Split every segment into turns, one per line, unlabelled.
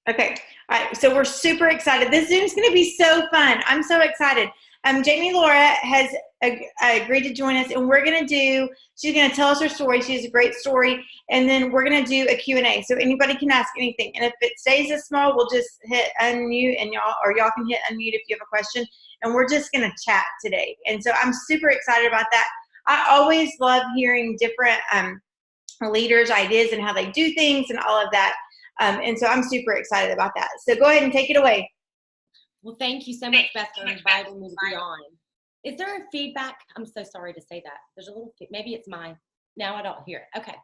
Okay. All right. So we're super excited. This Zoom is going to be so fun. I'm so excited. Jami-Lara has agreed to join us, and she's going to tell us her story. She has a great story, and then we're going to do a Q&A. So anybody can ask anything. And if it stays this small, we'll just hit unmute, and y'all can hit unmute if you have a question. And we're just going to chat today. And so I'm super excited about that. I always love hearing different leaders' ideas and how they do things and all of that. And so I'm super excited about that. So go ahead and take it away.
Well, thank you so much, Beth, for inviting me to be on. Is there a feedback? I'm so sorry to say that. There's a little, maybe it's mine. Now I don't hear it. Okay.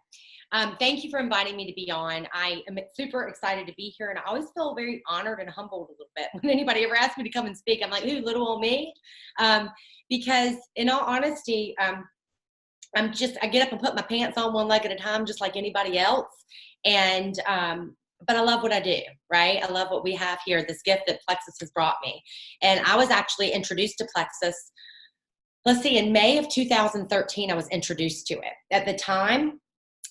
Thank you for inviting me to be on. I am super excited to be here, and I always feel very honored and humbled a little bit when anybody ever asks me to come and speak. I'm like, ooh, little old me. Because in all honesty, I get up and put my pants on one leg at a time, just like anybody else. And, but I love what I do, right? I love what we have here, this gift that Plexus has brought me. And I was actually introduced to Plexus, in May of 2013, I was introduced to it. At the time,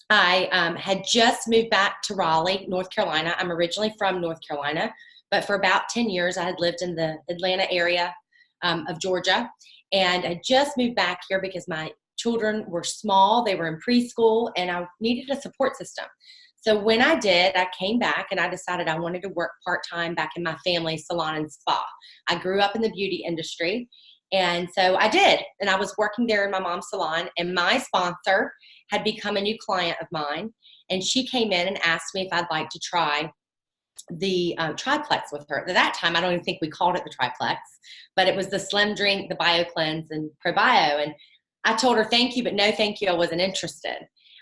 I had just moved back to Raleigh, North Carolina. I'm originally from North Carolina, but for about 10 years, I had lived in the Atlanta area of Georgia. And I just moved back here because my children were small, they were in preschool, and I needed a support system. So when I did, I came back and I decided I wanted to work part-time back in my family salon and spa. I grew up in the beauty industry, and so I did. And I was working there in my mom's salon, and my sponsor had become a new client of mine, and she came in and asked me if I'd like to try the triplex with her. At that time, I don't even think we called it the triplex, but it was the Slim Drink, the Bio Cleanse, and ProBio. And I told her, thank you, but no thank you, I wasn't interested.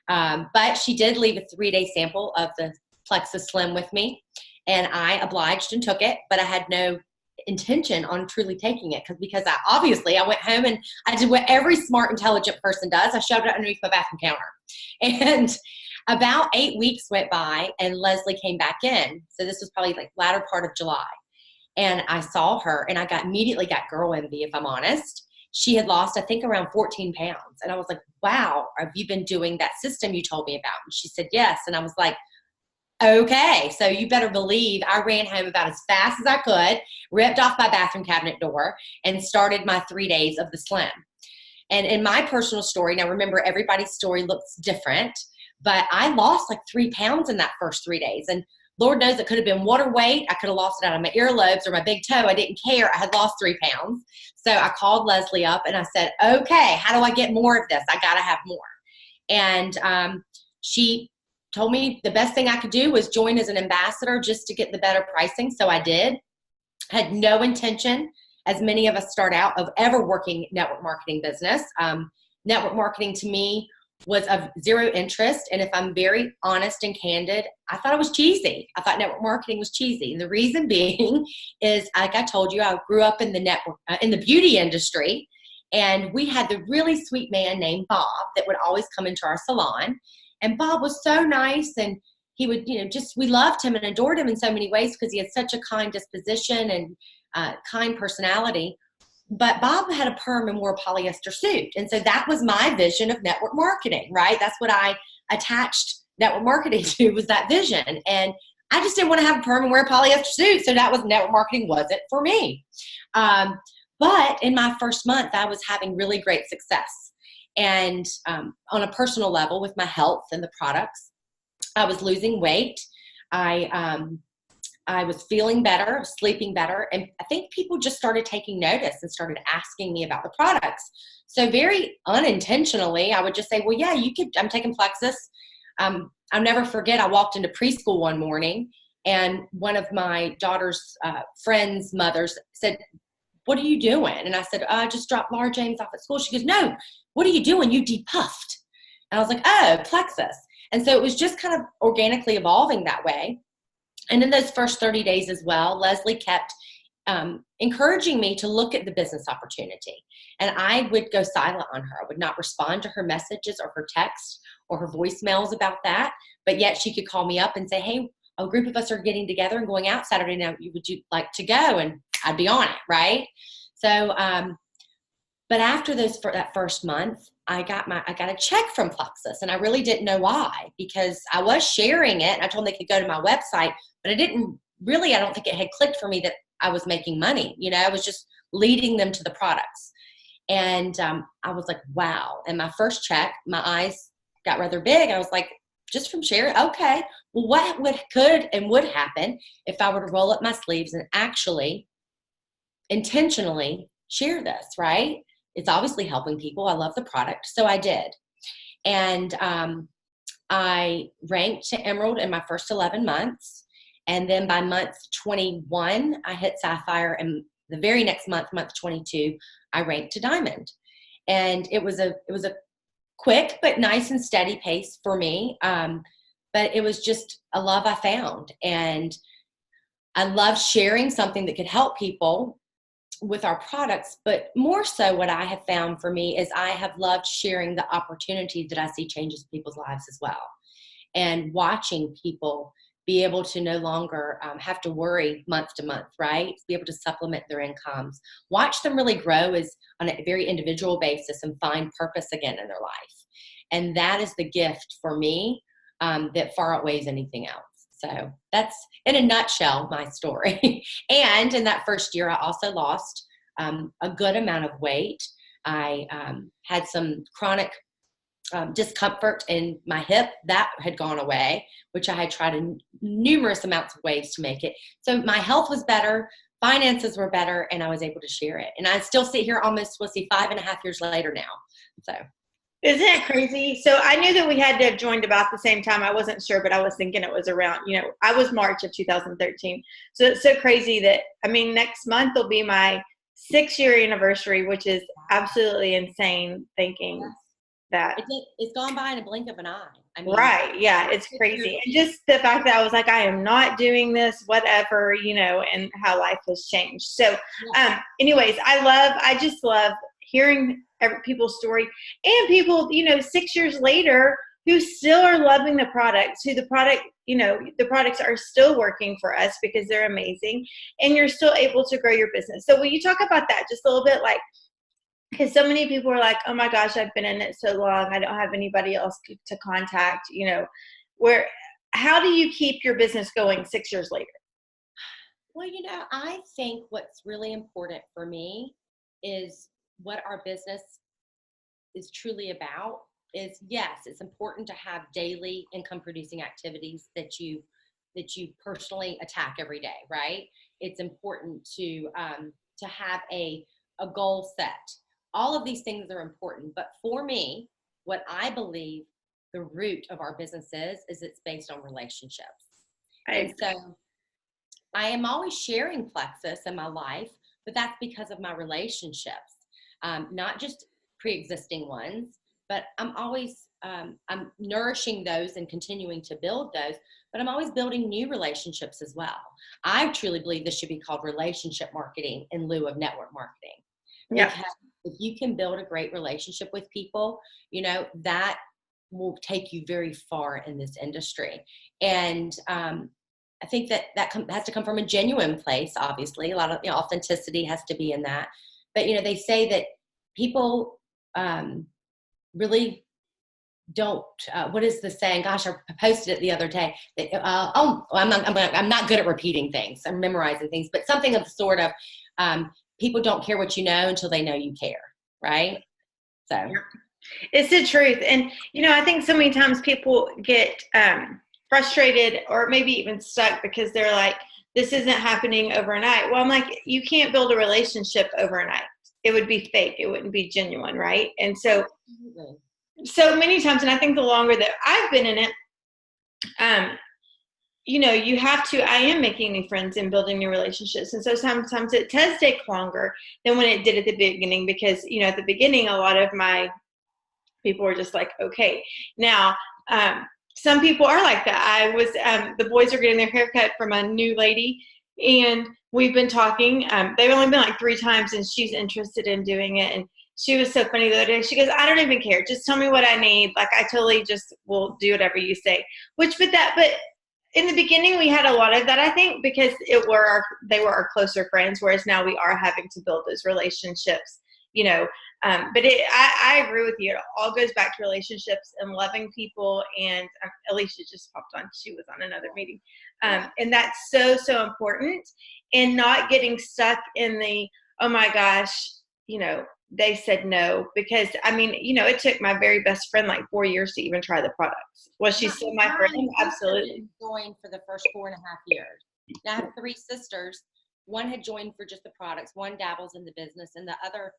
But she did leave a 3-day sample of the Plexus Slim with me, and I obliged and took it, but I had no intention on truly taking it because I went home and I did what every smart, intelligent person does. I shoved it underneath my bathroom counter. And about 8 weeks went by, and Leslie came back in. So this was probably like latter part of July. And I saw her, and I immediately got girl envy, if I'm honest. She had lost, I think, around 14 pounds. And I was like, wow, have you been doing that system you told me about? And she said, yes. And I was like, okay, so you better believe I ran home about as fast as I could, ripped off my bathroom cabinet door, and started my 3 days of the Slim. And in my personal story, now remember, everybody's story looks different, but I lost like 3 pounds in that first 3 days. And Lord knows it could have been water weight. I could have lost it out of my earlobes or my big toe. I didn't care. I had lost 3 pounds. So I called Leslie up and I said, okay, how do I get more of this? I got to have more. And she told me the best thing I could do was join as an ambassador just to get the better pricing. So I did. Had no intention, as many of us start out, of ever working network marketing business. Network marketing to me was of zero interest. And if I'm very honest and candid, I thought it was cheesy. I thought network marketing was cheesy. And the reason being is, like I told you, I grew up in the beauty industry, and we had the really sweet man named Bob that would always come into our salon. And Bob was so nice, and he would, we loved him and adored him in so many ways because he had such a kind disposition and kind personality. But Bob had a perm and wore a polyester suit. And so that was my vision of network marketing, right? That's what I attached network marketing to, was that vision. And I just didn't want to have a perm and wear a polyester suit. So that was, network marketing wasn't for me. But in my first month, I was having really great success. And on a personal level with my health and the products, I was losing weight. I was feeling better, sleeping better, and I think people just started taking notice and started asking me about the products. So very unintentionally, I would just say, well, yeah, I'm taking Plexus. I'll never forget, I walked into preschool one morning, and one of my daughter's friends' mothers said, what are you doing? And I said, I just dropped Laura James off at school. She goes, no, what are you doing? You depuffed. And I was like, oh, Plexus. And so it was just kind of organically evolving that way. And in those first 30 days as well, Leslie kept encouraging me to look at the business opportunity. And I would go silent on her. I would not respond to her messages or her texts or her voicemails about that. But yet she could call me up and say, hey, a group of us are getting together and going out Saturday night. Would you like to go? And I'd be on it, right? So, but after that first month, I got a check from Plexus, and I really didn't know why, because I was sharing it. And I told them they could go to my website, but I didn't really, I don't think it had clicked for me that I was making money. You know, I was just leading them to the products. And I was like, wow. And my first check, my eyes got rather big. I was like, just from sharing, okay, well, what could and would happen if I were to roll up my sleeves and actually intentionally share this, right? It's obviously helping people. I love the product. So I did. And I ranked to Emerald in my first 11 months. And then by month 21, I hit Sapphire. And the very next month, month 22, I ranked to Diamond. And it was a quick but nice and steady pace for me. But it was just a love I found. And I love sharing something that could help people with our products. But more so what I have found for me is I have loved sharing the opportunities that I see changes people's lives as well. And watching people be able to no longer have to worry month to month, right? Be able to supplement their incomes. Watch them really grow as on a very individual basis and find purpose again in their life. And that is the gift for me that far outweighs anything else. So that's, in a nutshell, my story. And in that first year, I also lost a good amount of weight. I had some chronic discomfort in my hip that had gone away, which I had tried in numerous amounts of ways to make it. So my health was better, finances were better, and I was able to share it. And I still sit here almost, 5.5 years later now. So.
Isn't that crazy? So I knew that we had to have joined about the same time. I wasn't sure, but I was thinking it was around, I was March of 2013. So it's so crazy that, next month will be my 6-year anniversary, which is absolutely insane thinking that.
It's gone by in a blink of an eye.
Right. Yeah. It's crazy. And just the fact that I was like, I am not doing this, whatever, and how life has changed. So anyways, I just love hearing people's story and people, 6 years later who still are loving the products, who the products are still working for us because they're amazing and you're still able to grow your business. So will you talk about that just a little bit? Like, because so many people are like, oh my gosh, I've been in it so long. I don't have anybody else to contact, how do you keep your business going 6 years later?
Well, I think what's really important for me is what our business is truly about is, yes, it's important to have daily income producing activities that you personally attack every day, right? It's important to have a goal set. All of these things are important, but for me, what I believe the root of our business is it's based on relationships. And so I am always sharing Plexus in my life, but that's because of my relationships. Not just pre-existing ones, but I'm always, I'm nourishing those and continuing to build those, but I'm always building new relationships as well. I truly believe this should be called relationship marketing in lieu of network marketing.
Yeah.
Because if you can build a great relationship with people, that will take you very far in this industry. And I think that has to come from a genuine place, obviously. A lot of authenticity has to be in that. But, they say that people really don't, what is the saying? Gosh, I posted it the other day. That, I'm not good at repeating things. I'm memorizing things. But something of the sort of, people don't care what you know until they know you care, right? So.
It's the truth. And, I think so many times people get frustrated or maybe even stuck because they're like, this isn't happening overnight. Well, I'm like, you can't build a relationship overnight. It would be fake. It wouldn't be genuine, right? And so many times, and I think the longer that I've been in it, you have to, I am making new friends and building new relationships. And so sometimes it does take longer than when it did at the beginning because, at the beginning, a lot of my people were just like, okay. Now, some people are like that. The boys are getting their haircut from a new lady and we've been talking. They've only been like 3 times and she's interested in doing it. And she was so funny the other day. She goes, I don't even care. Just tell me what I need. Like, I totally just will do whatever you say. But in the beginning, we had a lot of that, I think, because they were our closer friends, whereas now we are having to build those relationships, But I agree with you. It all goes back to relationships and loving people. And Alicia just popped on. She was on another meeting. And that's so, so important. And not getting stuck in the, oh my gosh, they said no. Because, it took my very best friend like 4 years to even try the products. Was she still my friend? Absolutely.
Joined for the first 4.5 years. Now I have 3 sisters. One had joined for just the products. One dabbles in the business, and the other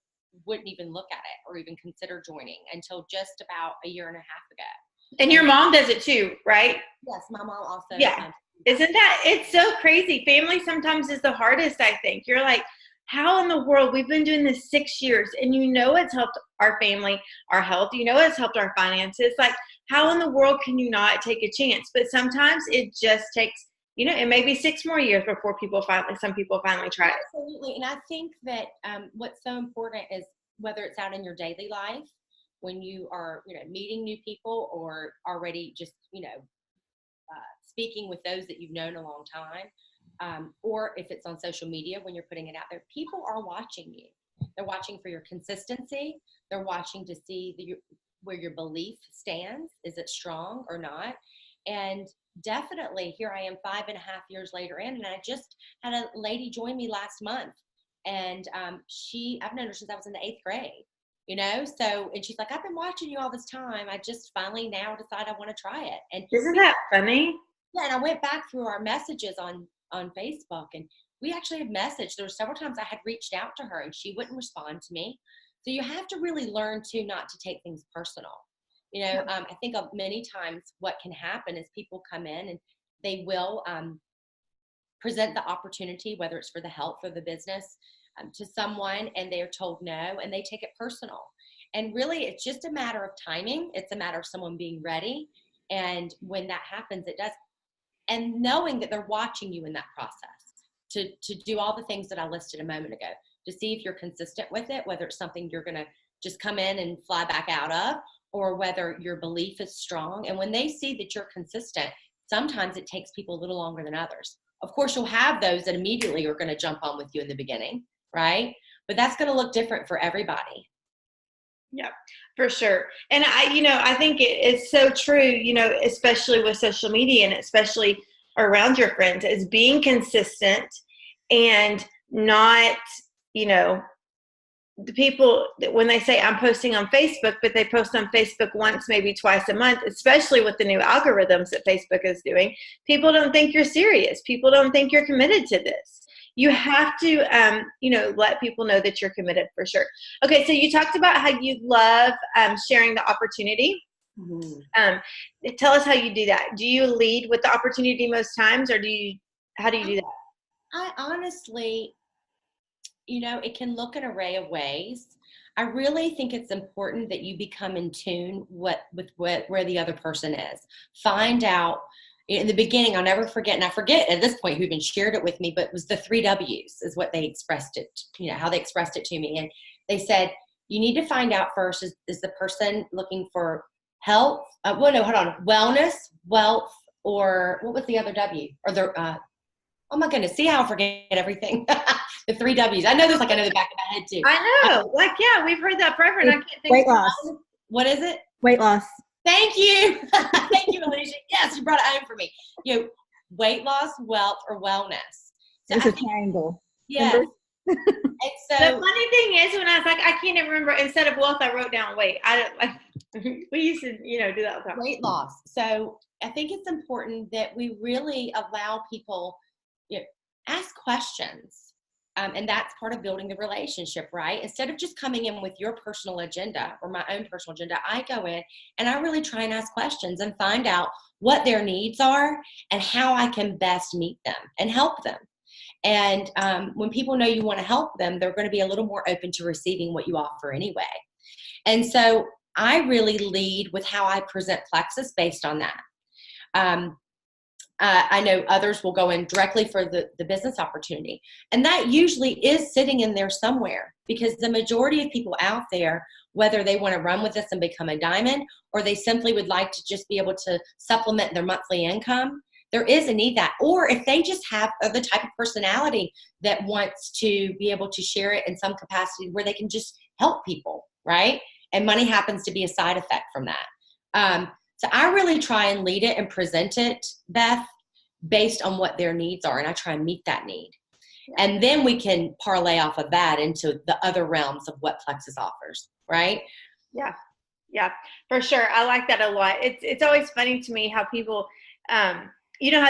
wouldn't even look at it or even consider joining until just about a year and a half ago.
And your mom does it too, right?
Yes, my mom also.
Yeah. Isn't that, it's so crazy. Family sometimes is the hardest, I think. You're like, how in the world? We've been doing this 6 years, and it's helped our family, our health. It's helped our finances. Like, how in the world can you not take a chance? But sometimes it just takes, it may be 6 more years before some people finally try it.
Absolutely. And I think that what's so important is whether it's out in your daily life, when you are, meeting new people, or already just, speaking with those that you've known a long time, or if it's on social media, when you're putting it out there, people are watching you. They're watching for your consistency. They're watching to see where your belief stands. Is it strong or not? And definitely here I am 5.5 years later in, and I just had a lady join me last month, and I've known her since I was in the 8th grade, and she's like, I've been watching you all this time. I just finally now decide I want to try it. And
isn't that funny?
Yeah. And I went back through our messages on Facebook, and we actually had messaged. There were several times I had reached out to her and she wouldn't respond to me. So you have to really learn not to take things personal. I think many times what can happen is people come in and they will present the opportunity, whether it's for the health or the business, to someone, and they're told no, and they take it personal. And really, it's just a matter of timing. It's a matter of someone being ready. And when that happens, it does. And knowing that they're watching you in that process to do all the things that I listed a moment ago, to see if you're consistent with it, whether it's something you're going to just come in and fly back out of, or whether your belief is strong. And when they see that you're consistent, sometimes it takes people a little longer than others. Of course, you'll have those that immediately are going to jump on with you in the beginning, right? But that's going to look different for everybody.
Yeah, for sure. And I think it's so true, especially with social media and especially around your friends, is being consistent and not, the people that when they say I'm posting on Facebook, but they post on Facebook once, maybe twice a month, especially with the new algorithms that Facebook is doing, people don't think you're serious. People don't think you're committed to this. You have to, let people know that you're committed for sure. Okay. So you talked about how you love sharing the opportunity. Mm-hmm. Tell us how you do that. Do you lead with the opportunity most times, or how do you do that?
I honestly, it can look an array of ways. I really think it's important that you become in tune with where the other person is. Find out. In the beginning, I'll never forget, and I forget at this point who even shared it with me, but it was the 3 W's is what they expressed it, how they expressed it to me. And they said, you need to find out first, is the person looking for health? Wellness, wealth, or what was the other W? Or oh my goodness, see how I forget everything? The 3 W's. I know there's I know the back of my head too.
I know. We've heard that forever, and I can't think
weight loss.
What is it?
Weight loss.
Thank you. Thank you, Alicia. Yes, you brought it home for me. Weight loss, wealth, or wellness. So
it's a triangle.
Yes. And so
the funny thing is, when I was like, I can't even remember, instead of wealth, I wrote down weight. I don't like, we used to, do that all the time.
Weight loss. So I think it's important that we really allow people, ask questions. And that's part of building the relationship, right? Instead of just coming in with your personal agenda or my own personal agenda, I go in and I really try and ask questions and find out what their needs are and how I can best meet them and help them. And when people know you want to help them, they're going to be a little more open to receiving what you offer anyway. And so I really lead with how I present Plexus based on that. I know others will go in directly for the business opportunity. And that usually is sitting in there somewhere, because the majority of people out there, whether they want to run with this and become a diamond, or they simply would like to just be able to supplement their monthly income, there is a need that. Or if they just have the type of personality that wants to be able to share it in some capacity where they can just help people. right? And money happens to be a side effect from that. So I really try and lead it and present it, Beth, based on what their needs are. And I try and meet that need. And then we can parlay off of that into the other realms of what Plexus offers, right?
Yeah. Yeah, for sure. I like that a lot. It's always funny to me how people, how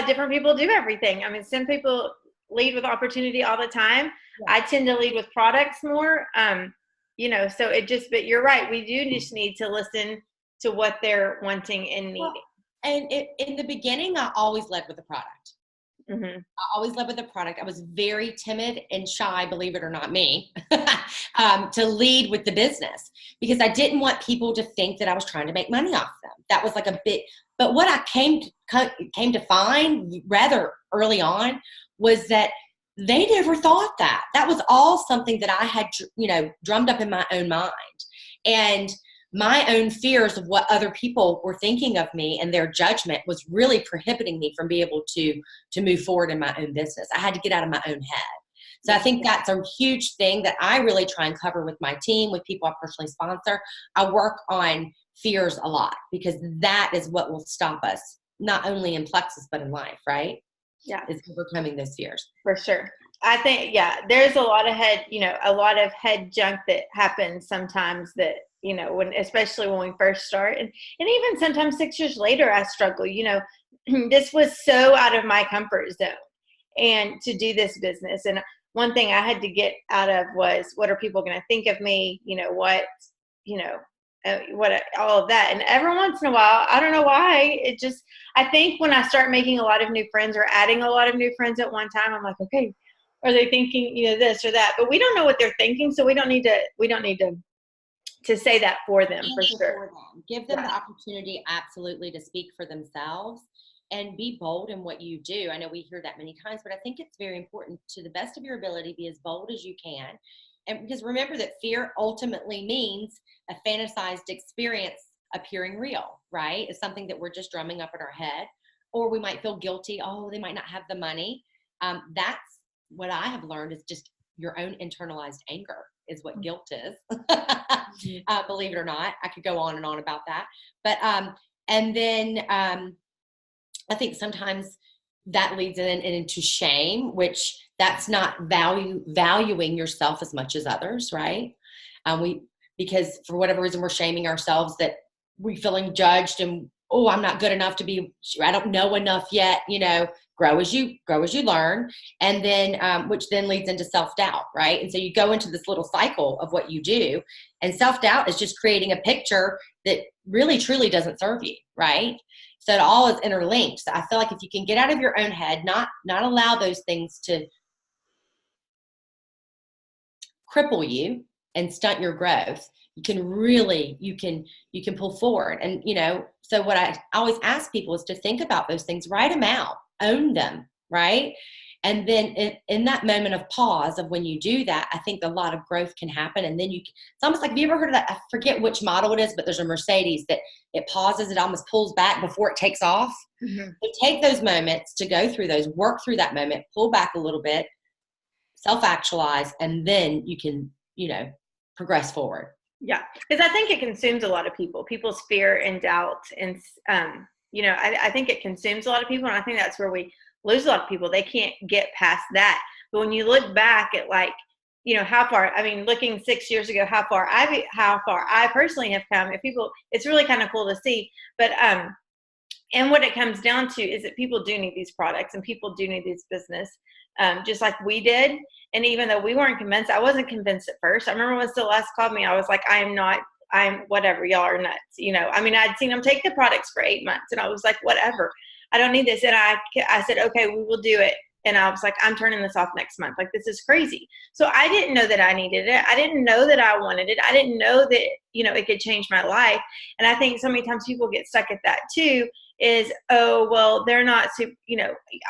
different people do everything. I mean, some people lead with opportunity all the time. Yeah. I tend to lead with products more. So but you're right. We do just need to listen to what they're wanting and needing.
Well, and in the beginning, I always led with the product. Mm-hmm. I always led with the product. I was very timid and shy, believe it or not, me, to lead with the business because I didn't want people to think that I was trying to make money off them. That was like a bit, but what I came to find rather early on was that they never thought that. That was all something that I had, drummed up in my own mind. And my own fears of what other people were thinking of me and their judgment was really prohibiting me from being able to move forward in my own business. I had to get out of my own head. So I think that's a huge thing that I really try and cover with my team, with people I personally sponsor. I work on fears a lot because that is what will stop us, not only in Plexus, but in life, right?
Yeah.
Is overcoming those fears.
For sure. I think, there's a lot of head junk that happens sometimes that, especially when we first start and even sometimes 6 years later, I struggle, this was so out of my comfort zone and to do this business. And one thing I had to get out of was, what are people going to think of me? All of that. And every once in a while, I don't know why, I think when I start making a lot of new friends or adding a lot of new friends at one time, I'm like, okay, are they thinking, this or that? But we don't know what they're thinking. So we don't need to say that for them, for sure.
Give them the opportunity, absolutely, to speak for themselves and be bold in what you do. I know we hear that many times, but I think it's very important, to the best of your ability, be as bold as you can. And because remember that fear ultimately means a fantasized experience appearing real, right? It's something that we're just drumming up in our head, or we might feel guilty. Oh, they might not have the money. That's what I have learned is just your own internalized anger is what guilt is. Believe it or not, I could go on and on about that. But, and then I think sometimes that leads into shame, which that's not valuing yourself as much as others, right? Because for whatever reason, we're shaming ourselves that we're feeling judged and, oh, I'm not good enough I don't know enough yet, grow as you learn. And then, which then leads into self-doubt, right? And so you go into this little cycle of what you do, and self-doubt is just creating a picture that really truly doesn't serve you, right? So it all is interlinked. So I feel like if you can get out of your own head, not allow those things to cripple you and stunt your growth, you can pull forward. And, so what I always ask people is to think about those things, write them out, own them, right? And then in that moment of pause of when you do that, I think a lot of growth can happen. And then it's almost like, have you ever heard of that? I forget which model it is, but there's a Mercedes that it pauses, it almost pulls back before it takes off. Mm-hmm. So take those moments to go through those, work through that moment, pull back a little bit, self-actualize, and then you can, progress forward.
Yeah, because I think it consumes a lot of people's fear and doubt. And, I think it consumes a lot of people. And I think that's where we lose a lot of people. They can't get past that. But when you look back at how far, looking 6 years ago, how far I personally have come, it's really kind of cool to see. But, and what it comes down to is that people do need these products and people do need this business, just like we did. And even though we weren't convinced, I wasn't convinced at first. I remember when Celeste called me, I was like, I'm whatever, y'all are nuts. I'd seen them take the products for 8 months and I was like, whatever, I don't need this. And I said, okay, we will do it. And I was like, I'm turning this off next month. Like, this is crazy. So I didn't know that I needed it. I didn't know that I wanted it. I didn't know that, it could change my life. And I think so many times people get stuck at that too, is, oh, well, they're not,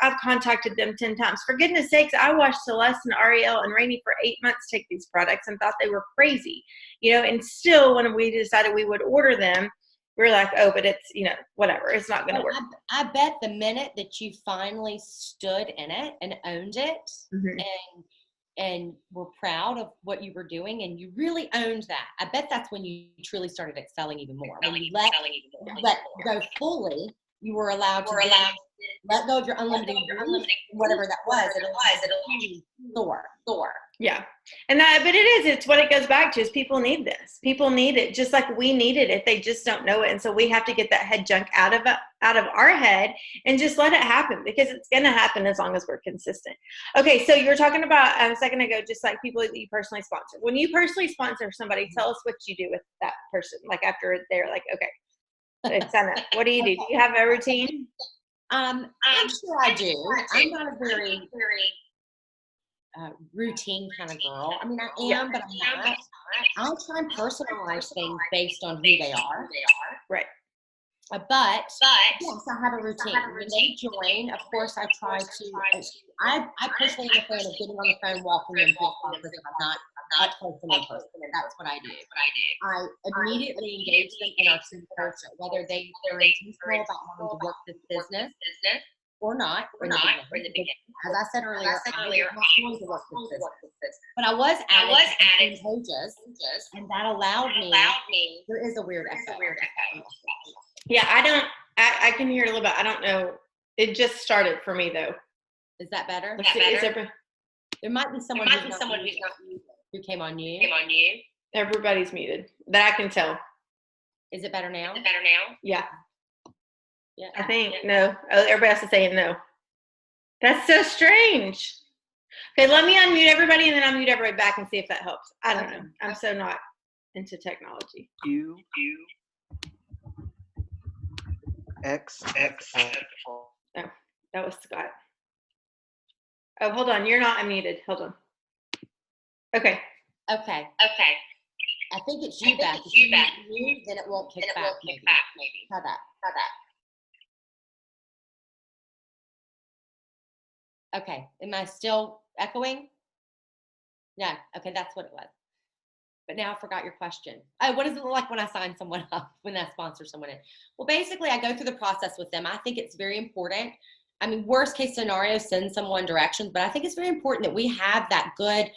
I've contacted them 10 times. For goodness sakes, I watched Celeste and Ariel and Rainey for 8 months take these products and thought they were crazy, and still when we decided we would order them, we were like, oh, but it's, whatever, it's not going to work.
I bet the minute that you finally stood in it and owned it, mm-hmm. and and were proud of what you were doing, and you really owned that. I bet that's when you truly started excelling even more. When you let go fully, you were allowed to let go of your unlimited, whatever that was. It'll soar.
Yeah. And but it's what it goes back to is people need this. People need it just like we needed it. They just don't know it. And so we have to get that head junk out of our head and just let it happen, because it's going to happen as long as we're consistent. Okay. So you were talking about a second ago, just like people that you personally sponsor. When you personally sponsor somebody, tell us what you do with that person. Like after they're like, okay, it's sign up. What do you do? Do you have a routine?
I'm sure I do. I'm not a very routine kind of girl. I mean, I am, but I'm not. I'll try and personalize things based on who they are.
Right.
But yes, I have a routine. When they join, of course, I try to. I personally am a fan of getting on the phone, walking them through the process. I'm not up close and in person. That's what I do. I immediately engage them in our team culture, whether they're intentional about wanting to work this business or not. In the beginning. As I said earlier, I was not going to work this business, but I was added pages, and that allowed me. There is a weird echo.
Yeah, I can hear a little bit. I don't know. It just started for me though.
Is that better? There might be someone who came on you.
Everybody's muted. That I can tell.
Is it better now?
Yeah.
Yeah.
I think no. Everybody else is saying no. That's so strange. Okay, let me unmute everybody and then I'll mute everybody back and see if that helps. I don't know. I'm so not into technology. Oh, that was Scott. Oh, hold on. You're not unmuted. Hold on. Okay.
I think it's you back. If you mute, then it won't kick back. Maybe. Try that. Okay. Am I still echoing? No. Okay, that's what it was. But now I forgot your question. Oh, what does it look like when I sign someone up, when I sponsor someone in? Well, basically, I go through the process with them. I think it's very important. I mean, worst case scenario, send someone directions, but I think it's very important that we have that good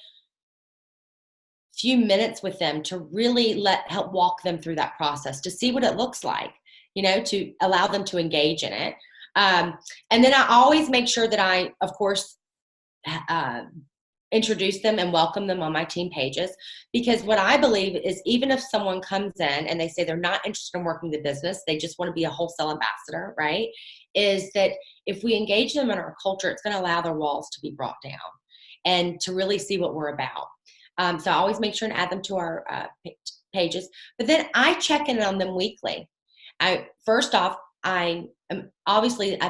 few minutes with them to really help walk them through that process, to see what it looks like, to allow them to engage in it. And then I always make sure that I, of course, introduce them and welcome them on my team pages, because what I believe is, even if someone comes in and they say they're not interested in working the business, they just want to be a wholesale ambassador, right? Is that if we engage them in our culture, it's going to allow their walls to be brought down and to really see what we're about. So I always make sure and add them to our pages, but then I check in on them weekly. First off, I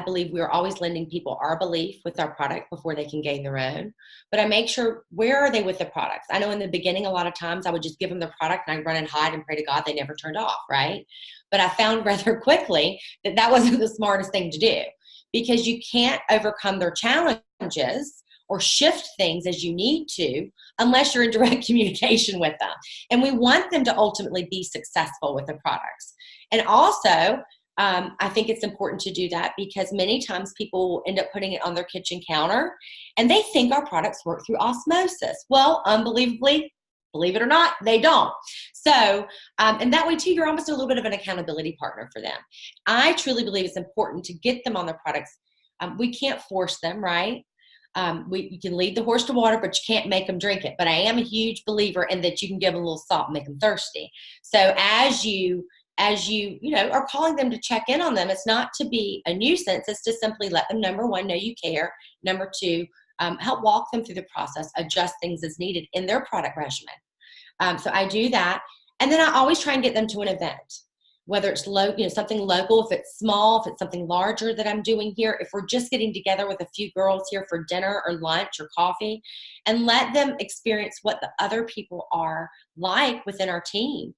believe we're always lending people our belief with our product before they can gain their own. But I make sure, where are they with the products? I know in the beginning, a lot of times I would just give them the product and I run and hide and pray to God they never turned off, right? But I found rather quickly that wasn't the smartest thing to do, because you can't overcome their challenges or shift things as you need to unless you're in direct communication with them. And we want them to ultimately be successful with the products. And also, I think it's important to do that because many times people will end up putting it on their kitchen counter and they think our products work through osmosis. Well, unbelievably, believe it or not, they don't. So, and that way too, you're almost a little bit of an accountability partner for them. I truly believe it's important to get them on their products. We can't force them, right? You can lead the horse to water, but you can't make them drink it. But I am a huge believer in that you can give them a little salt and make them thirsty. So as you are calling them to check in on them, it's not to be a nuisance. It's to simply let them, number one, know you care. Number two, help walk them through the process, adjust things as needed in their product regimen. So I do that. And then I always try and get them to an event, whether it's something local, if it's small, if it's something larger that I'm doing here, if we're just getting together with a few girls here for dinner or lunch or coffee, and let them experience what the other people are like within our team,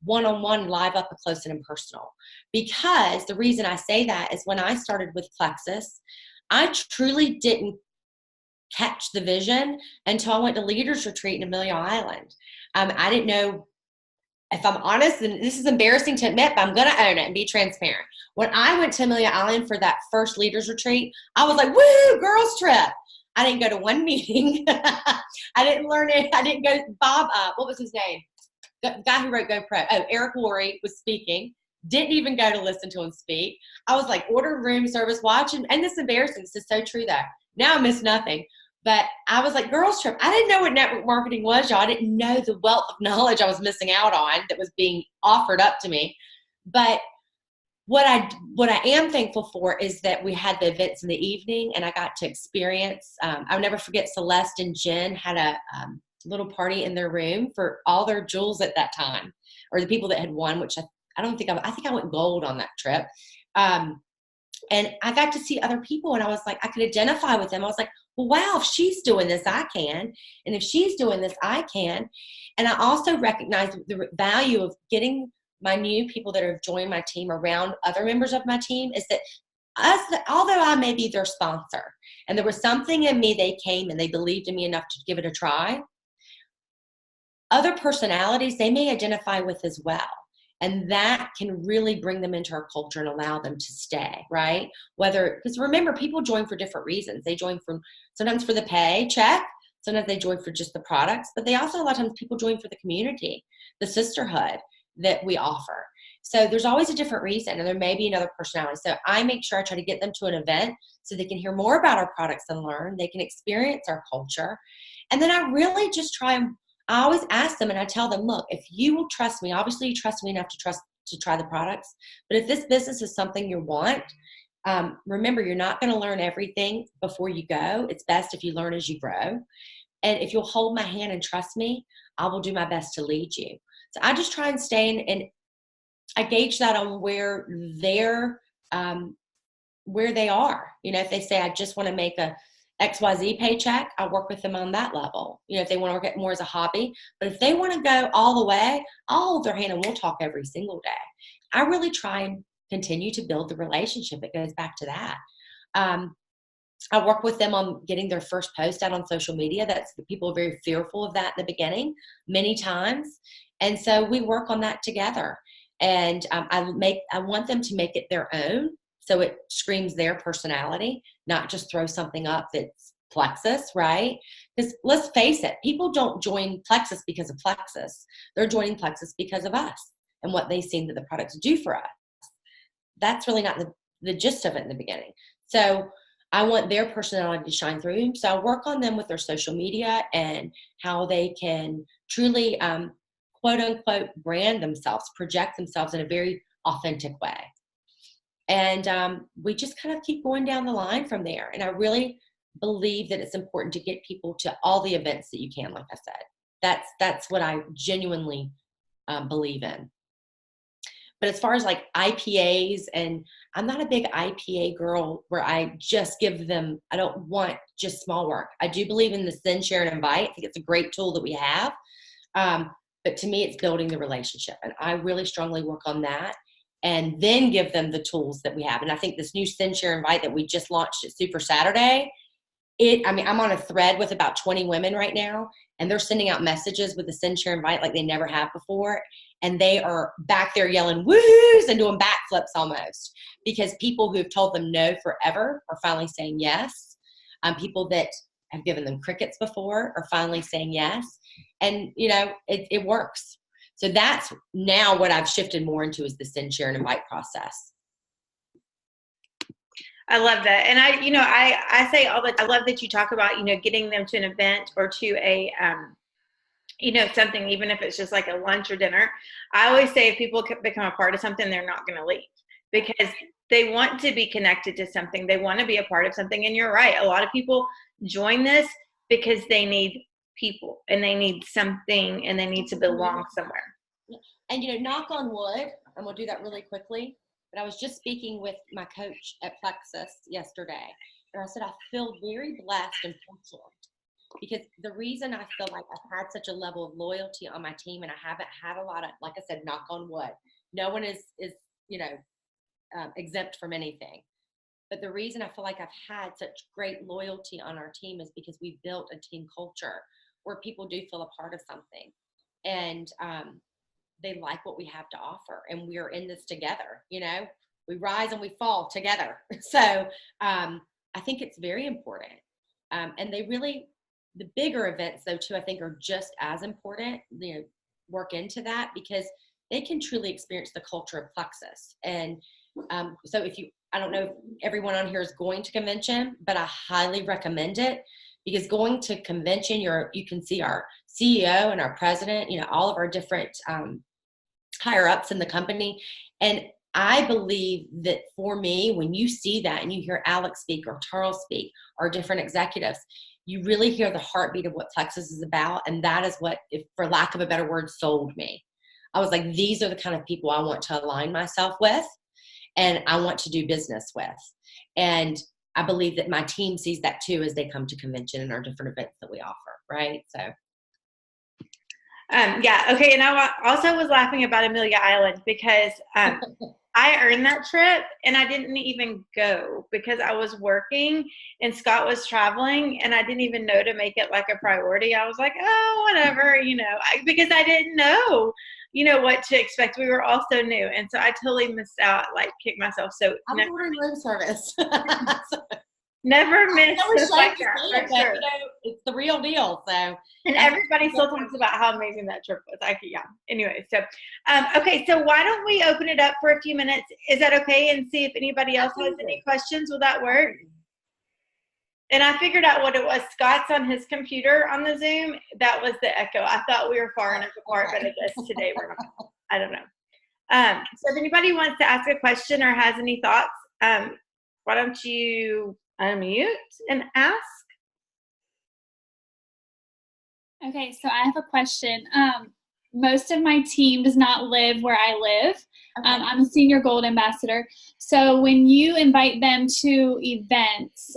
one-on-one, live, up close and personal. Because the reason I say that is when I started with Plexus, I truly didn't catch the vision until I went to Leaders Retreat in Amelia Island. I didn't know. If I'm honest, and this is embarrassing to admit, but I'm going to own it and be transparent. When I went to Amelia Island for that first Leaders Retreat, I was like, woo, girls trip. I didn't go to one meeting. I didn't learn it. I didn't go. Bob, what was his name? The guy who wrote GoPro. Oh, Eric Worre was speaking. Didn't even go to listen to him speak. I was like ordering room service, watching. And this is embarrassing. This is so true though. Now I miss nothing. But I was like, girls trip. I didn't know what network marketing was, y'all. I didn't know the wealth of knowledge I was missing out on that was being offered up to me. But what I am thankful for is that we had the events in the evening, and I got to experience. I'll never forget Celeste and Jen had a little party in their room for all their jewels at that time, or the people that had won, which I don't think I think I went gold on that trip. And I got to see other people, and I was like, I could identify with them. I was like, well, wow, if she's doing this, I can. And if she's doing this, I can. And I also recognize the value of getting my new people that have joined my team around other members of my team is that although I may be their sponsor, and there was something in me, they came and they believed in me enough to give it a try. Other personalities they may identify with as well. And that can really bring them into our culture and allow them to stay, right? Because remember, people join for different reasons. They join sometimes for the pay check, sometimes they join for just the products, but they also, a lot of times people join for the community, the sisterhood that we offer. So there's always a different reason, and there may be another personality. So I make sure I try to get them to an event so they can hear more about our products and learn. They can experience our culture. And then I really just I always ask them, and I tell them, look, if you will trust me, obviously you trust me enough to try the products, but if this business is something you want, remember, you're not going to learn everything before you go. It's best if you learn as you grow. And if you'll hold my hand and trust me, I will do my best to lead you. So I just try and stay in, and I gauge that on where they are. If they say, I just want to make a XYZ paycheck, I work with them on that level. If they want to work it more as a hobby, but if they want to go all the way, I'll hold their hand and we'll talk every single day. I really try and continue to build the relationship. It goes back to that. I work with them on getting their first post out on social media. People are very fearful of that in the beginning, many times. And so we work on that together. And I want them to make it their own, so it screams their personality, not just throw something up that's Plexus, right? Because let's face it, people don't join Plexus because of Plexus. They're joining Plexus because of us and what they've seen that the products do for us. That's really not the gist of it in the beginning. So I want their personality to shine through. So I work on them with their social media and how they can truly, quote unquote, brand themselves, project themselves in a very authentic way. And we just kind of keep going down the line from there. And I really believe that it's important to get people to all the events that you can, like I said. That's what I genuinely believe in. But as far as like IPAs, and I'm not a big IPA girl where I just give them, I don't want just small work. I do believe in the send, share, and invite. I think it's a great tool that we have. But to me, it's building the relationship. And I really strongly work on that and then give them the tools that we have. And I think this new send, share, invite that we just launched at Super Saturday, I'm on a thread with about 20 women right now, and they're sending out messages with the send, share, invite like they never have before. And they are back there yelling woohoos and doing backflips almost, because people who have told them no forever are finally saying yes. People that have given them crickets before are finally saying yes. And, it works. So that's now what I've shifted more into is the send, share, and invite process.
I love that. And I say all that. I love that you talk about, getting them to an event or to a, something, even if it's just like a lunch or dinner. I always say if people become a part of something, they're not going to leave, because they want to be connected to something. They want to be a part of something. And you're right. A lot of people join this because they need people and they need something and they need to belong somewhere.
And, knock on wood, and we'll do that really quickly. But I was just speaking with my coach at Plexus yesterday, and I said, I feel very blessed and fortunate, because the reason I feel like I've had such a level of loyalty on my team, and I haven't had a lot of, like I said, knock on wood, no one is exempt from anything. But the reason I feel like I've had such great loyalty on our team is because we built a team culture where people do feel a part of something, and they like what we have to offer, and we're in this together. We rise and we fall together. So I think it's very important. And they really, the bigger events though too, I think are just as important, work into that, because they can truly experience the culture of Plexus. And so I don't know if everyone on here is going to convention, but I highly recommend it, because going to convention, you can see our CEO and our president, all of our different higher ups in the company. And I believe that for me, when you see that and you hear Alex speak or Charles speak or different executives, you really hear the heartbeat of what Plexus is about. And that is what, if for lack of a better word, sold me. I was like, these are the kind of people I want to align myself with and I want to do business with. And I believe that my team sees that too as they come to convention and our different events that we offer, right? So.
Yeah. Okay. And I also was laughing about Amelia Island because I earned that trip and I didn't even go because I was working and Scott was traveling and I didn't even know to make it like a priority. I was like, oh, whatever, because I didn't know, what to expect. We were all so new. And so I totally missed out, kicked myself. So
I was ordering room service.
Never miss stuff like that, for sure.
It's the real deal. So,
and everybody still talks about how amazing that trip was. Yeah. Anyway, so okay, so why don't we open it up for a few minutes? Is that okay? And see if anybody else has any questions. Will that work? And I figured out what it was. Scott's on his computer on the Zoom. That was the echo. I thought we were far enough apart, but I guess today we're not. I don't know. So if anybody wants to ask a question or has any thoughts, why don't you unmute and ask?
Okay, so I have a question. Most of my team does not live where I live. Okay. I'm a senior gold ambassador. So when you invite them to events,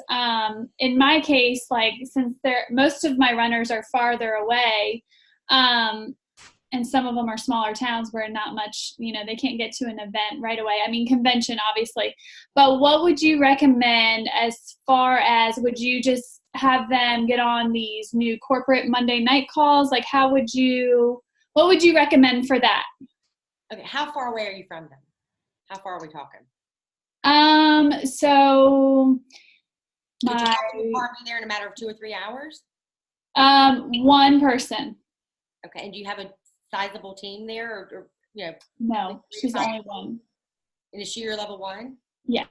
in my case, since most of my runners are farther away, and some of them are smaller towns where not much, they can't get to an event right away. I mean, convention, obviously. But what would you recommend as far as, would you just have them get on these new corporate Monday night calls? What would you recommend for that?
Okay, how far away are you from them? How far are we talking?
So
would you have to be there in a matter of 2 or 3 hours?
One person.
Okay, and do you have a sizable team there, or
No, she's the only one.
And is she your level 1?
Yeah.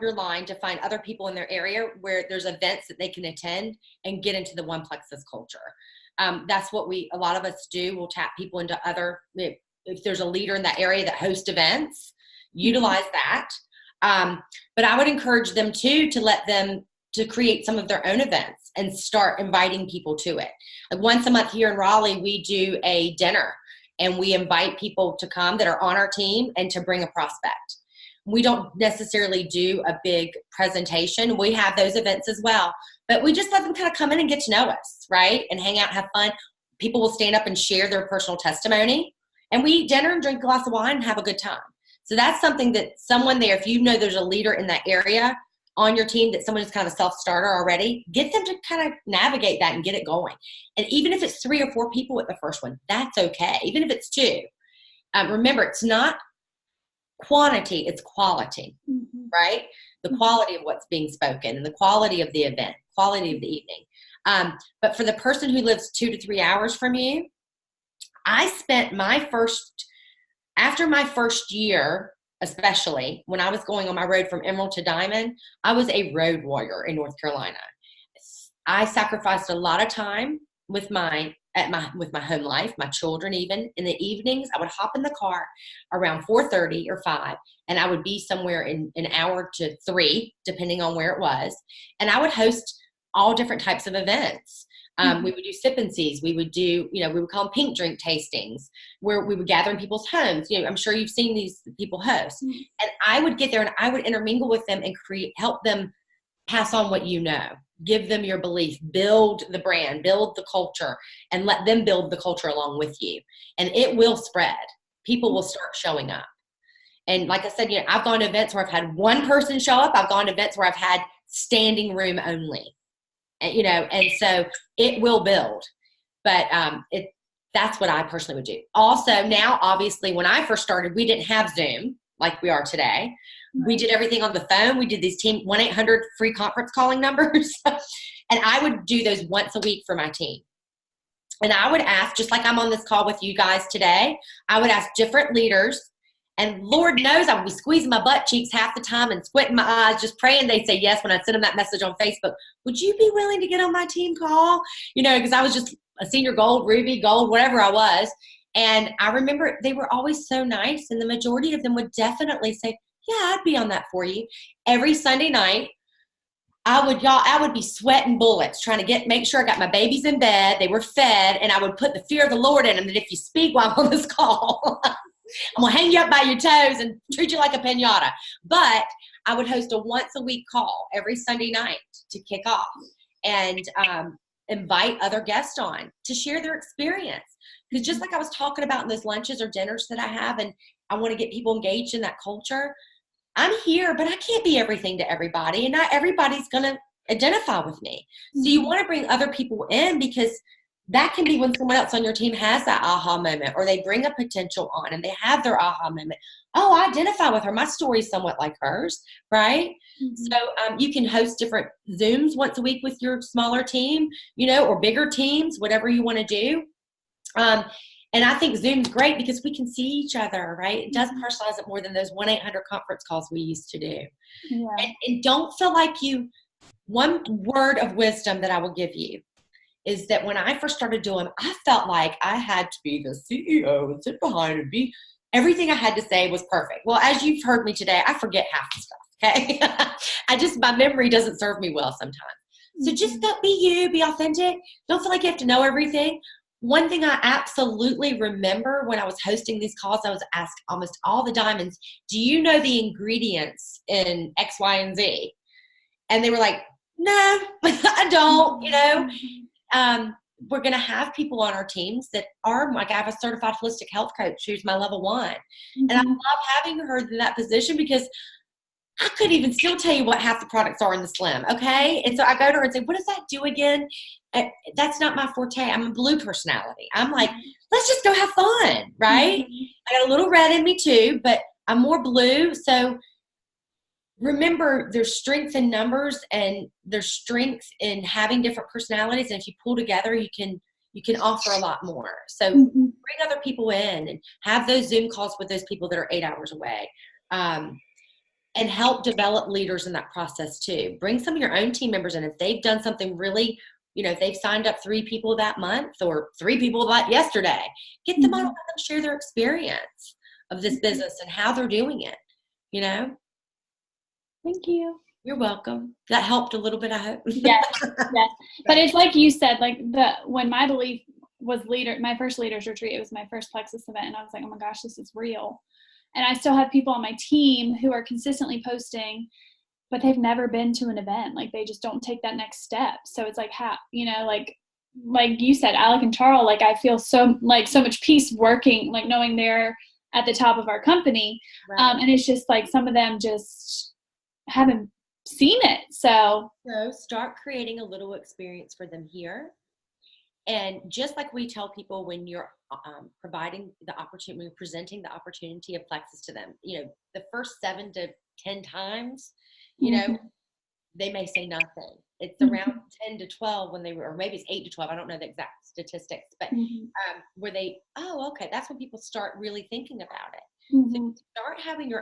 Your line to find other people in their area where there's events that they can attend and get into the One Plexus culture. That's what a lot of us do. We'll tap people into other, if there's a leader in that area that hosts events, utilize that. But I would encourage them too, to create some of their own events and start inviting people to it. Like once a month here in Raleigh, we do a dinner and we invite people to come that are on our team and to bring a prospect. We don't necessarily do a big presentation. We have those events as well, but we just let them kind of come in and get to know us, right? And hang out, have fun. People will stand up and share their personal testimony, and we eat dinner and drink a glass of wine and have a good time. So that's something that someone there, if you know there's a leader in that area on your team, that someone is kind of a self-starter already, get them to kind of navigate that and get it going. And even if it's 3 or 4 people with the first one, that's okay. Even if it's 2. Remember, it's not quantity, it's quality, right? The quality of what's being spoken and the quality of the event, quality of the evening. But for the person who lives 2 to 3 hours from you, I spent after my first year, especially when I was going on my road from Emerald to Diamond, I was a road warrior in North Carolina. I sacrificed a lot of time with my home life, my children. Even in the evenings, I would hop in the car around 4:30 or 5, and I would be somewhere in an hour to 3, depending on where it was. And I would host all different types of events. We would do sip and sees. We would do, we would call them pink drink tastings, where we would gather in people's homes. I'm sure you've seen these people host. And I would get there and I would intermingle with them and help them pass on what give them your belief, build the brand, build the culture, and let them build the culture along with you. And it will spread. People will start showing up. And like I said, I've gone to events where I've had one person show up. I've gone to events where I've had standing room only. And, you know, and so it will build. But that's what I personally would do. Also, now, obviously, when I first started, we didn't have Zoom like we are today. We did everything on the phone. We did these team 1-800 free conference calling numbers. And I would do those once a week for my team. And I would ask, just like I'm on this call with you guys today, I would ask different leaders. And Lord knows I would be squeezing my butt cheeks half the time and squinting my eyes, just praying they'd say yes when I sent them that message on Facebook. Would you be willing to get on my team call? You know, because I was just a senior gold, ruby, gold, whatever I was. And I remember they were always so nice. And the majority of them would definitely say, yeah, I'd be on that for you. Every Sunday night, I would be sweating bullets trying to make sure I got my babies in bed. They were fed. And I would put the fear of the Lord in them that if you speak while I'm on this call, I'm going to hang you up by your toes and treat you like a piñata. But I would host a once a week call every Sunday night to kick off and invite other guests on to share their experience. Because just like I was talking about in those lunches or dinners that I have, and I want to get people engaged in that culture, I'm here, but I can't be everything to everybody. And not everybody's going to identify with me. So you want to bring other people in, because that can be when someone else on your team has that aha moment, or they bring a potential on and they have their aha moment. Oh, I identify with her. My story is somewhat like hers, right? So you can host different Zooms once a week with your smaller team, you know, or bigger teams, whatever you want to do. And I think Zoom's great because we can see each other, right? It does personalize it more than those 1-800 conference calls we used to do. Yeah. And don't feel like one word of wisdom that I will give you is that when I first started doing them, I felt like I had to be the CEO and sit behind and be everything I had to say was perfect. Well, as you've heard me today, I forget half the stuff, okay? My memory doesn't serve me well sometimes. So just be you, be authentic. Don't feel like you have to know everything. One thing I absolutely remember when I was hosting these calls, I was asked almost all the diamonds, do you know the ingredients in X, Y, and Z? And they were like, no, I don't, you know. We're going to have people on our teams that are, like, I have a certified holistic health coach who's my level 1. And I love having her in that position because I couldn't even still tell you what half the products are in the Slim, okay? And so I go to her and say, what does that do again? That's not my forte. I'm a blue personality. I'm like, let's just go have fun, right? I got a little red in me too, but I'm more blue. So remember, there's strength in numbers and there's strength in having different personalities. And if you pull together, you can offer a lot more. So bring other people in and have those Zoom calls with those people that are 8 hours away. And help develop leaders in that process too. Bring some of your own team members in. If they've done something really, you know, if they've signed up 3 people that month or 3 people like yesterday, get them on and let them share their experience of this business and how they're doing it, you know?
Thank you.
You're welcome. That helped a little bit, I hope.
Yes. But it's like you said, like when my belief was my first leaders retreat, it was my first Plexus event. And I was like, oh my gosh, this is real. And I still have people on my team who are consistently posting, but they've never been to an event. Like they just don't take that next step. So it's like, how, you know, like you said, Alec and Charles, like I feel so much peace working, like knowing they're at the top of our company. Right. And it's just like some of them just haven't seen it. So
start creating a little experience for them here. And just like we tell people when you're providing the opportunity, when you're presenting the opportunity of Plexus to them, you know, the first 7 to 10 times, you know, they may say nothing. It's around 10 to 12 when or maybe it's 8 to 12. I don't know the exact statistics, but where okay, that's when people start really thinking about it. So start having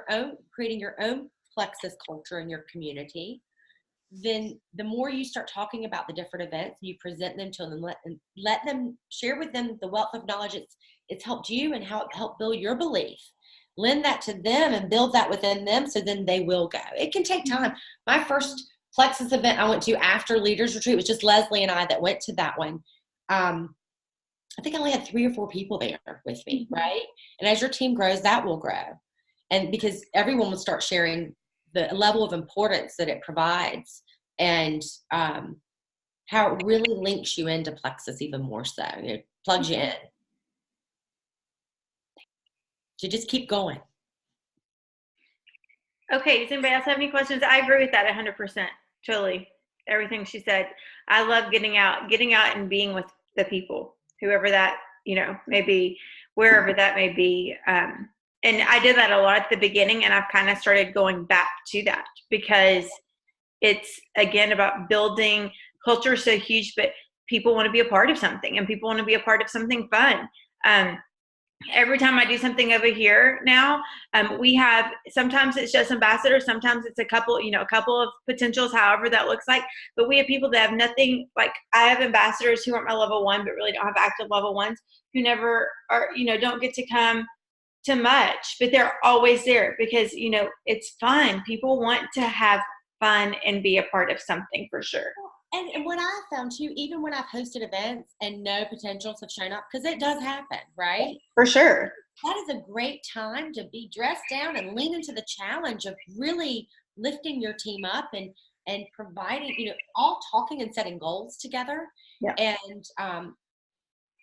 creating your own Plexus culture in your community. Then the more you start talking about the different events, you present them to them, let them share with them the wealth of knowledge it's helped you and how it helped build your belief. Lend that to them and build that within them, so then they will go. It can take time. My first Plexus event I went to after Leaders Retreat was just Leslie and I that went to that one. I think I only had 3 or 4 people there with me, right? And as your team grows, that will grow. And because everyone will start sharing the level of importance that it provides and how it really links you into Plexus even more so. It plugs you in. So just keep going.
Okay, does anybody else have any questions? I agree with that 100%. Totally. everything she said. I love getting out and being with the people, whoever that, may be, wherever that may be. And I did that a lot at the beginning, and I've kind of started going back to that because it's, again, about building. Culture is so huge, but people want to be a part of something, and people want to be a part of something fun. Every time I do something over here now, we have, sometimes it's just ambassadors, sometimes it's a couple of potentials, however that looks like. But we have people that have nothing, like I have ambassadors who aren't my level one, but really don't have active level ones, who never are, don't get to come to much, but they're always there because, it's fun. People want to have fun and be a part of something for sure.
And what I found too, even when I've hosted events and no potentials have shown up, because it does happen, right?
For sure.
That is a great time to be dressed down and lean into the challenge of really lifting your team up and providing, all talking and setting goals together.
Yeah.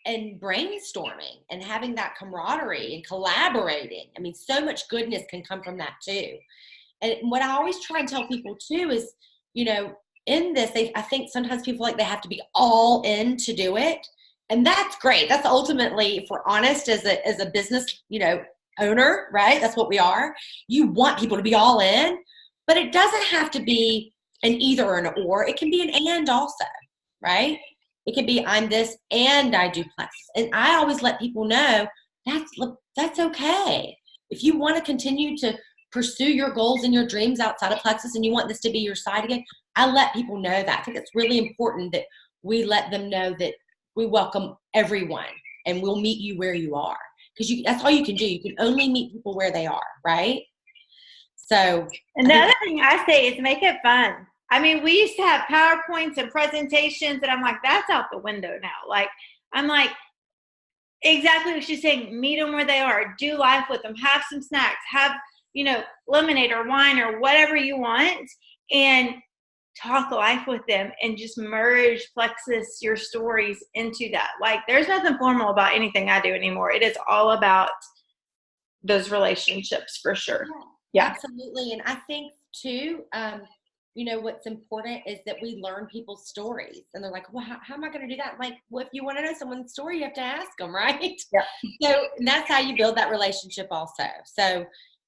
And brainstorming and having that camaraderie and collaborating. I mean, so much goodness can come from that too. And what I always try and tell people too is, in this, I think sometimes people like they have to be all in to do it. And that's great. That's ultimately, if we're honest, as a business, owner, right? That's what we are. You want people to be all in, but it doesn't have to be an either or an or. It can be an and also, right? It could be I'm this and I do plexus. And I always let people know that's okay. If you want to continue to pursue your goals and your dreams outside of plexus and you want this to be your side again, I let people know that. I think it's really important that we let them know that we welcome everyone and we'll meet you where you are. Because that's all you can do. You can only meet people where they are, right? So.
And the other thing I say is make it fun. I mean, we used to have PowerPoints and presentations, and I'm like, that's out the window now. Like, I'm like, exactly what she's saying. Meet them where they are. Do life with them. Have some snacks. Have, lemonade or wine or whatever you want, and talk life with them and just merge plexus your stories into that. Like, there's nothing formal about anything I do anymore. It is all about those relationships for sure. Yeah.
Absolutely. And I think too, what's important is that we learn people's stories. And they're like, well, how am I going to do that? I'm like, well, if you want to know someone's story, you have to ask them, right?
Yeah.
So that's how you build that relationship also. So,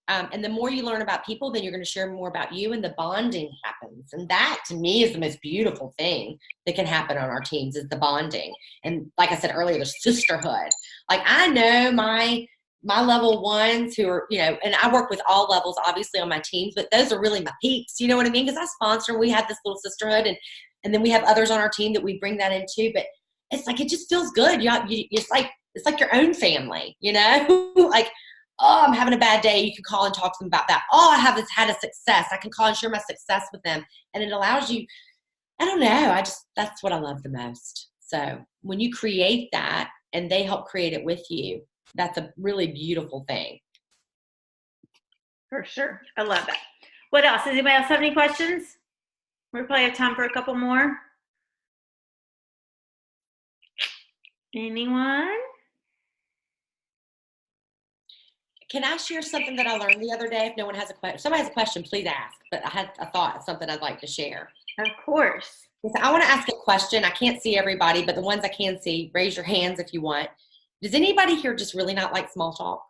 and the more you learn about people, then you're going to share more about you, and the bonding happens. And that, to me, is the most beautiful thing that can happen on our teams, is the bonding. And like I said earlier, the sisterhood. Like, I know my level ones who are, and I work with all levels, obviously, on my teams, but those are really my peeps. You know what I mean? Because I sponsor, we have this little sisterhood, and then we have others on our team that we bring that into. But it's like, it just feels good. It's like your own family, like, oh, I'm having a bad day. You can call and talk to them about that. Oh, I have had a success. I can call and share my success with them. And it allows you, I don't know. That's what I love the most. So when you create that and they help create it with you, that's a really beautiful thing.
For sure. I love that. What else? Does anybody else have any questions? We probably have time for a couple more. Anyone?
Can I share something that I learned the other day? If no one has a question, somebody has a question, please ask. But I had a thought of something I'd like to share.
Of course.
I want to ask a question. I can't see everybody, but the ones I can see, raise your hands if you want. Does anybody here just really not like small talk?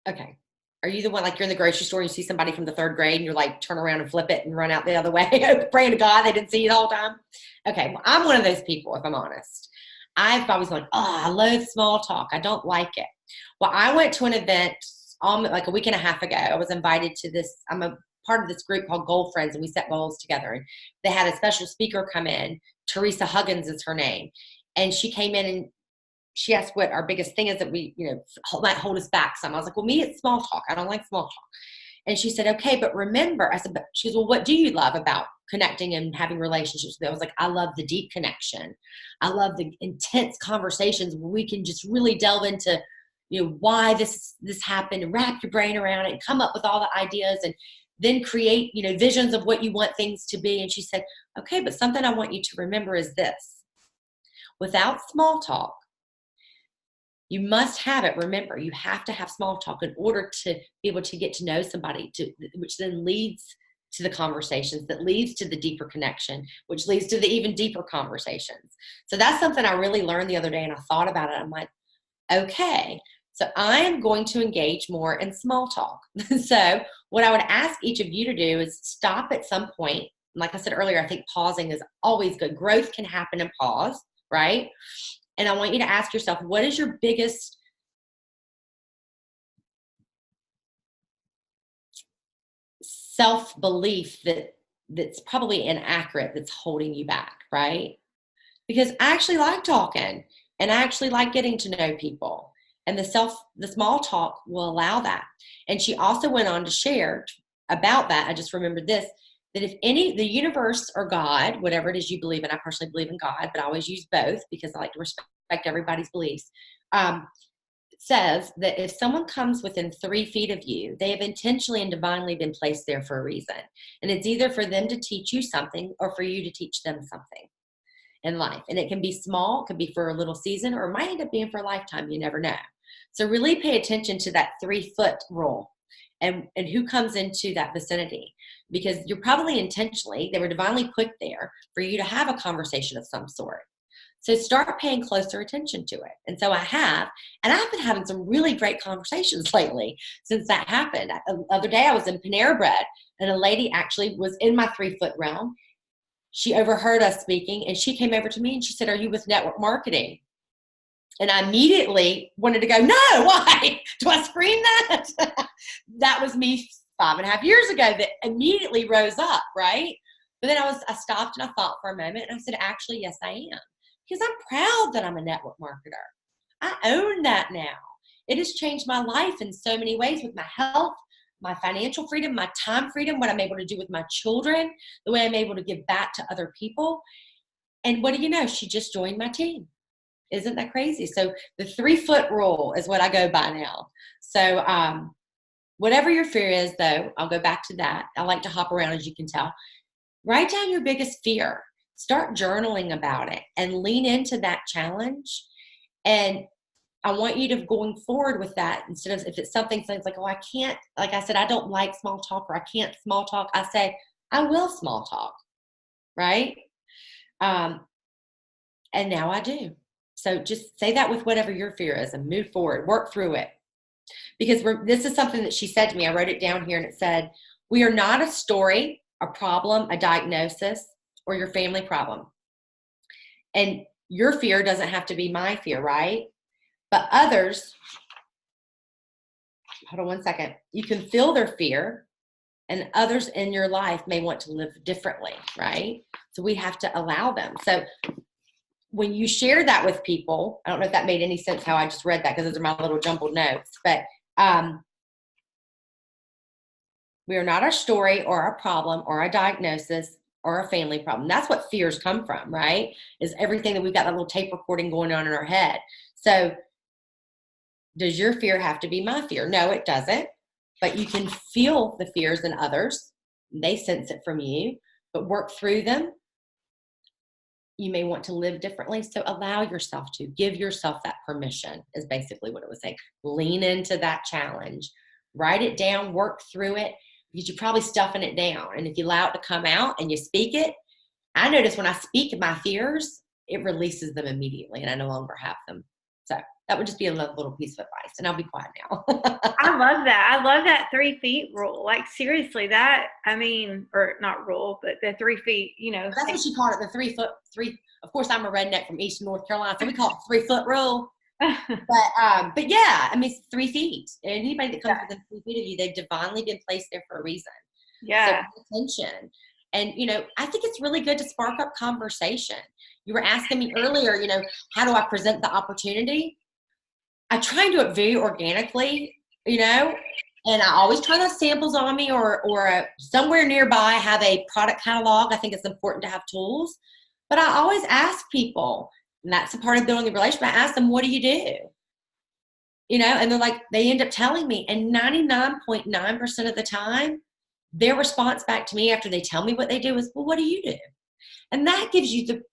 Okay. Are you the one, like, you're in the grocery store and you see somebody from the third grade and you're like, turn around and flip it and run out the other way, praying to God they didn't see you the whole time? Okay. Well, I'm one of those people, if I'm honest. I've always gone, oh, I loathe small talk. I don't like it. Well, I went to an event like a week and a half ago. I was invited to this. I'm a part of this group called Goal Friends, and we set goals together. And they had a special speaker come in. Teresa Huggins is her name. And she came in and she asked what our biggest thing is that we, might hold us back some. I was like, well, me, it's small talk. I don't like small talk. And she said, okay, but remember, I said, but she goes, well, what do you love about connecting and having relationships? I was like, I love the deep connection. I love the intense conversations where we can just really delve into, why this happened, and wrap your brain around it and come up with all the ideas and then create, visions of what you want things to be. And she said, okay, but something I want you to remember is this. Without small talk, you must have it. Remember, you have to have small talk in order to be able to get to know somebody, which then leads to the conversations, that leads to the deeper connection, which leads to the even deeper conversations. So that's something I really learned the other day, and I thought about it. I'm like, okay, so I am going to engage more in small talk. So what I would ask each of you to do is stop at some point. Like I said earlier, I think pausing is always good. Growth can happen in pause, right? And I want you to ask yourself, what is your biggest self-belief that's probably inaccurate, that's holding you back, right? Because I actually like talking, and I actually like getting to know people. And the small talk will allow that. And she also went on to share about that. I just remembered this, that if the universe or God, whatever it is you believe in, I personally believe in God, but I always use both because I like to respect everybody's beliefs, says that if someone comes within 3 feet of you, they have intentionally and divinely been placed there for a reason. And it's either for them to teach you something or for you to teach them something in life. And it can be small, it could be for a little season, or it might end up being for a lifetime. You never know. So really pay attention to that 3-foot rule and who comes into that vicinity, because you're probably intentionally, they were divinely put there for you to have a conversation of some sort. So start paying closer attention to it. And so I have, and I've been having some really great conversations lately since that happened. The other day I was in Panera Bread, and a lady actually was in my 3-foot realm. She overheard us speaking, and she came over to me and she said, "Are you with network marketing?" And I immediately wanted to go, "No, why? Do I scream that?" That was me 5.5 years ago that immediately rose up, right? But then I stopped and I thought for a moment, and I said, "Actually, yes, I am." Because I'm proud that I'm a network marketer. I own that now. It has changed my life in so many ways, with my health, my financial freedom, my time freedom, what I'm able to do with my children, the way I'm able to give back to other people. And what do you know? She just joined my team. Isn't that crazy? So the 3-foot rule is what I go by now. So whatever your fear is, though, I'll go back to that. I like to hop around, as you can tell. Write down your biggest fear. Start journaling about it and lean into that challenge. And I want you to, going forward with that, instead of, if it's something like, "Oh, I can't," like I said, "I don't like small talk," or "I can't small talk," I say, "I will small talk," right? And now I do. So just say that with whatever your fear is and move forward, work through it. Because this is something that she said to me. I wrote it down here, and it said, "We are not a story, a problem, a diagnosis, or your family problem." And your fear doesn't have to be my fear, right? But others, hold on one second, you can feel their fear, and others in your life may want to live differently, right? So we have to allow them. So when you share that with people, I don't know if that made any sense how I just read that, because those are my little jumbled notes, but we are not our story or our problem or a diagnosis or a family problem. That's what fears come from, right? Is everything that we've got that little tape recording going on in our head. So does your fear have to be my fear? No, it doesn't. But you can feel the fears in others. They sense it from you, but work through them. You may want to live differently. So allow yourself to. Give yourself that permission, is basically what it was saying. Lean into that challenge. Write it down, work through it, because you're probably stuffing it down. And if you allow it to come out and you speak it, I notice when I speak my fears, it releases them immediately and I no longer have them. So that would just be another little piece of advice, and I'll be quiet now.
I love that. I love that 3 feet rule. Like, seriously, that, I mean, or not rule, but the 3 feet, you know.
That's what she called it, the 3 foot, of course, I'm a redneck from Eastern North Carolina, so we call it 3-foot rule. But yeah, I mean, it's 3 feet. And anybody that comes within 3 feet of you, they've divinely been placed there for a reason.
Yeah.
So pay attention. And, you know, I think it's really good to spark up conversation. You were asking me earlier, you know, how do I present the opportunity? I try and do it very organically, you know, and I always try to have samples on me or somewhere nearby have a product catalog. I think it's important to have tools. But I always ask people, and that's a part of building a relationship. I ask them, "What do you do?" You know, and they're like, they end up telling me, and 99.9% of the time, their response back to me after they tell me what they do is, "Well, what do you do?" And that gives you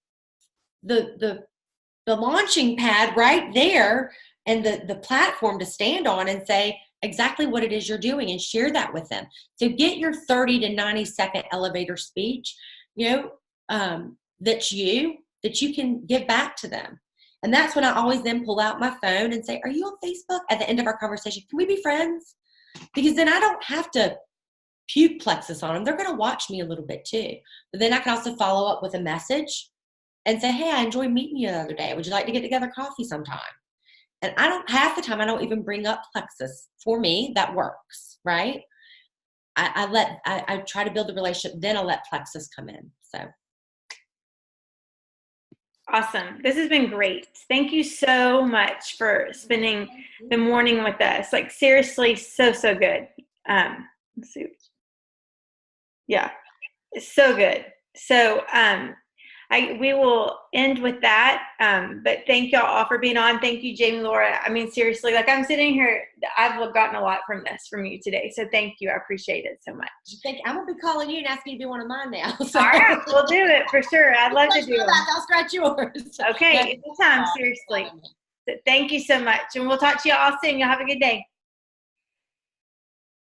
the launching pad right there and the platform to stand on and say, exactly what it is you're doing and share that with them. So get your 30 to 90-second elevator speech, that you can give back to them. And that's when I always then pull out my phone and say, are you on Facebook? At the end of our conversation, can we be friends? Because then I don't have to puke plexus on them. They're going to watch me a little bit too. But then I can also follow up with a message and say, hey, I enjoyed meeting you the other day. Would you like to get together coffee sometime? And half the time I don't even bring up plexus. For me, that works, right? I try to build the relationship, then I'll let plexus come in. So.
Awesome. This has been great. Thank you so much for spending the morning with us. Like, seriously, so good. Let's see. Yeah, it's so good. So we will end with that. But thank y'all all for being on. Thank you, Jami-Lara. I mean, seriously, like, I'm sitting here, I've gotten a lot from you today. So thank you. I appreciate it so much.
I'm going to be calling you and asking you to be one of mine now. So.
All right, we'll do it for sure. I'd love to do it.
I'll scratch yours.
Okay, anytime, seriously. Thank you so much. And we'll talk to you all soon. Y'all have a good day.